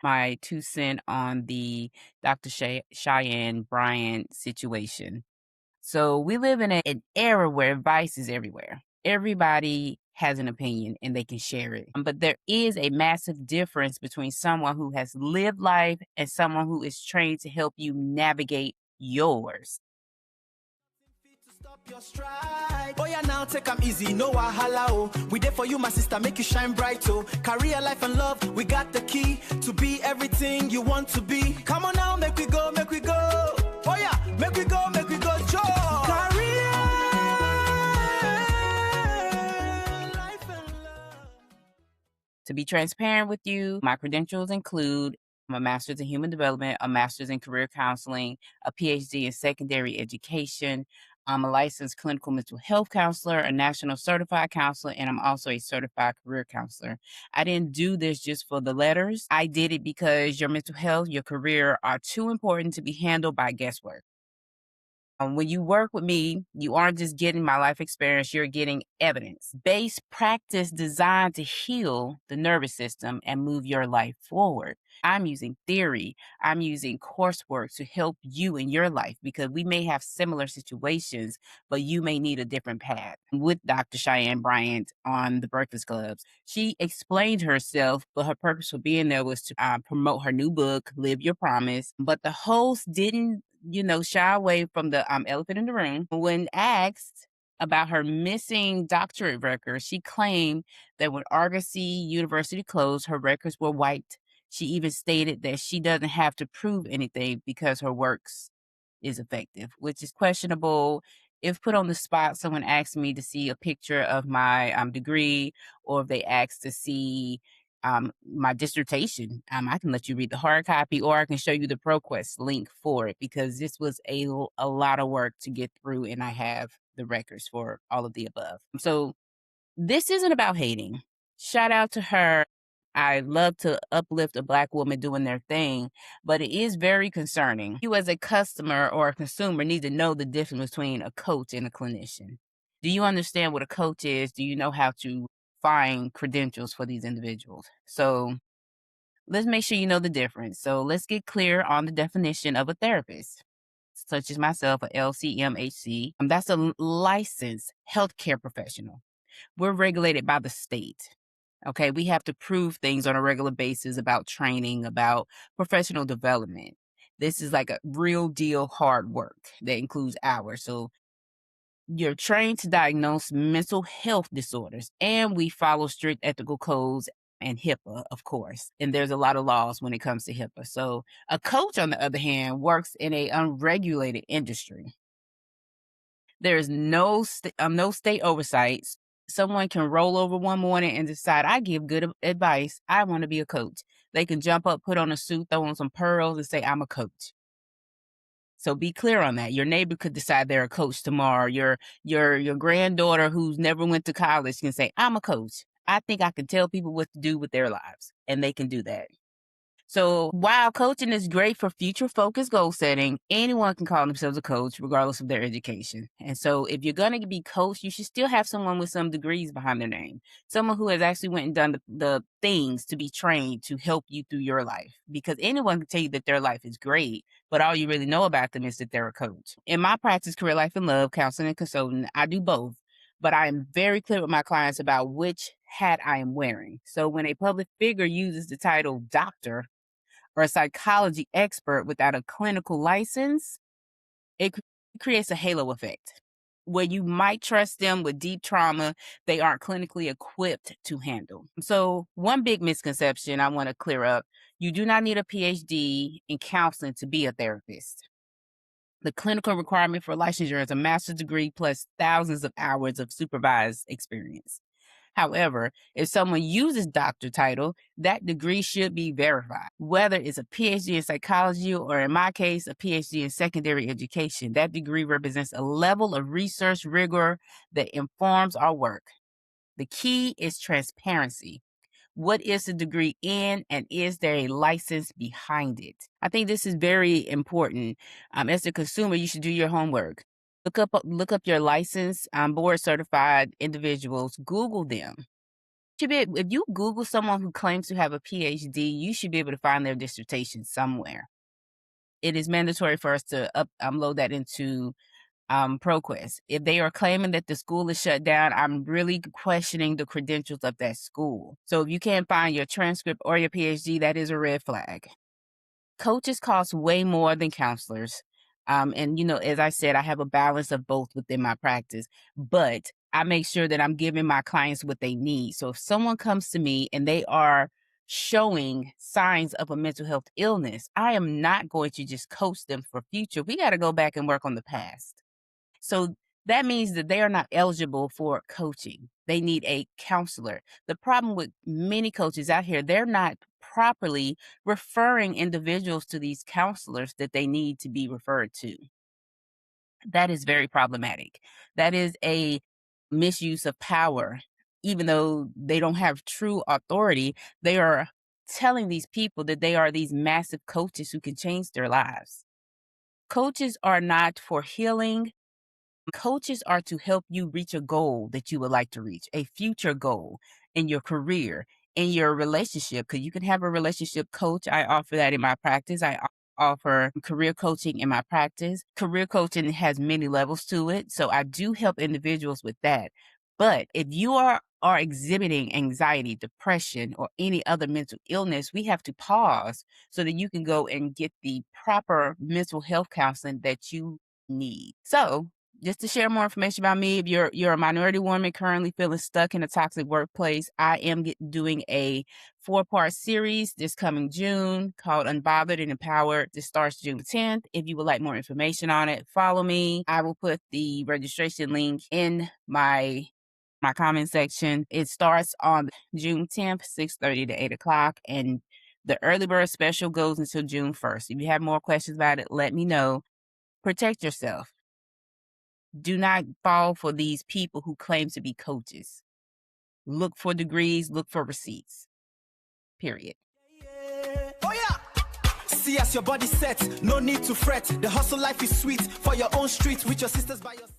my 2 cents on the Dr. Cheyenne Bryant situation. So we live in an era where advice is everywhere. Everybody has an opinion and they can share it. But there is a massive difference between someone who has lived life and someone who is trained to help you navigate yours. Stop your stride. Oh yeah, now take 'em easy, no wahala. Oh, we there for you, my sister, make you shine bright. Oh, career, life, and love, we got the key to be everything you want to be. Come on now, make we go, make we go. Oh yeah, make we go, Joe. Career, life, and love. To be transparent with you, my credentials include a master's in human development, a master's in career counseling, a PhD in secondary education. I'm a licensed clinical mental health counselor, a national certified counselor, and I'm also a certified career counselor. I didn't do this just for the letters. I did it because your mental health, your career are too important to be handled by guesswork. When you work with me, you aren't just getting my life experience, you're getting evidence based practice designed to heal the nervous system and move your life forward. I'm using theory, I'm using coursework to help you in your life because we may have similar situations, but you may need a different path. With Dr. Cheyenne Bryant on the Breakfast Clubs, she explained herself, but her purpose for being there was to promote her new book, Live Your Promise. But the host didn't shy away from the elephant in the room. When asked about her missing doctorate records, she claimed that when Argosy University closed, her records were wiped. She even stated that she doesn't have to prove anything because her works is effective, which is questionable. If put on the spot, someone asked me to see a picture of my degree, or if they asked to see my dissertation, I can let you read the hard copy, or I can show you the ProQuest link for it because this was a lot of work to get through, and I have the records for all of the above. So this isn't about hating. Shout out to her. I love to uplift a Black woman doing their thing, but it is very concerning. You, as a customer or a consumer, need to know the difference between a coach and a clinician. Do you understand what a coach is? Do you know how to find credentials for these individuals? So let's make sure you know the difference. So let's get clear on the definition of a therapist, such as myself, a LCMHC. That's a licensed healthcare professional. We're regulated by the state. Okay, we have to prove things on a regular basis about training, about professional development. This is like a real deal hard work that includes hours. So you're trained to diagnose mental health disorders, and we follow strict ethical codes and HIPAA, of course. And there's a lot of laws when it comes to HIPAA. So a coach, on the other hand, works in a unregulated industry. There is no state oversight. Someone can roll over one morning and decide, I give good advice. I want to be a coach. They can jump up, put on a suit, throw on some pearls, and say, I'm a coach. So be clear on that. Your neighbor could decide they're a coach tomorrow. Your granddaughter who's never went to college can say, I'm a coach. I think I can tell people what to do with their lives, and they can do that. So while coaching is great for future focused goal setting, anyone can call themselves a coach regardless of their education. And so if you're going to be coached, you should still have someone with some degrees behind their name, someone who has actually went and done the things to be trained to help you through your life, because anyone can tell you that their life is great, but all you really know about them is that they're a coach. In my practice, career, life, and love, counseling and consulting, I do both. But I am very clear with my clients about which hat I am wearing. So when a public figure uses the title doctor or a psychology expert without a clinical license, it creates a halo effect where you might trust them with deep trauma they aren't clinically equipped to handle. So one big misconception I want to clear up: you do not need a PhD in counseling to be a therapist. The clinical requirement for licensure is a master's degree plus thousands of hours of supervised experience. However, if someone uses doctor title, that degree should be verified. Whether it's a PhD in psychology or, in my case, a PhD in secondary education, that degree represents a level of research rigor that informs our work. The key is transparency. What is the degree in, and is there a license behind it? I think this is very important. As a consumer, you should do your homework. Look up your licensed board certified individuals. Google them. If you Google someone who claims to have a PhD, you should be able to find their dissertation somewhere. It is mandatory for us to upload that into ProQuest. If they are claiming that the school is shut down, I'm really questioning the credentials of that school. So if you can't find your transcript or your PhD, that is a red flag. Coaches cost way more than counselors. And, as I said, I have a balance of both within my practice, but I make sure that I'm giving my clients what they need. So if someone comes to me and they are showing signs of a mental health illness, I am not going to just coach them for future. We got to go back and work on the past. So that means that they are not eligible for coaching. They need a counselor. The problem with many coaches out here, they're not properly referring individuals to these counselors that they need to be referred to. That is very problematic. That is a misuse of power. Even though they don't have true authority, they are telling these people that they are these massive coaches who can change their lives. Coaches are not for healing. Coaches are to help you reach a goal that you would like to reach, a future goal in your career, in your relationship, because you can have a relationship coach. I offer that in my practice. Offer career coaching in my practice. Career coaching has many levels to it. So I do help individuals with that. But if you are exhibiting anxiety, depression, or any other mental illness, we have to pause so that you can go and get the proper mental health counseling that you need. So just to share more information about me, if you're a minority woman currently feeling stuck in a toxic workplace, I am doing a 4-part series this coming June called Unbothered and Empowered. This starts June 10th. If you would like more information on it, follow me. I will put the registration link in my comment section. It starts on June 10th, 6:30 to 8 o'clock, and the early bird special goes until June 1st. If you have more questions about it, let me know. Protect yourself. Do not fall for these people who claim to be coaches. Look for degrees, look for receipts. Period. Oh yeah! See as your body set, no need to fret. The hustle life is sweet for your own street with your sisters by your side.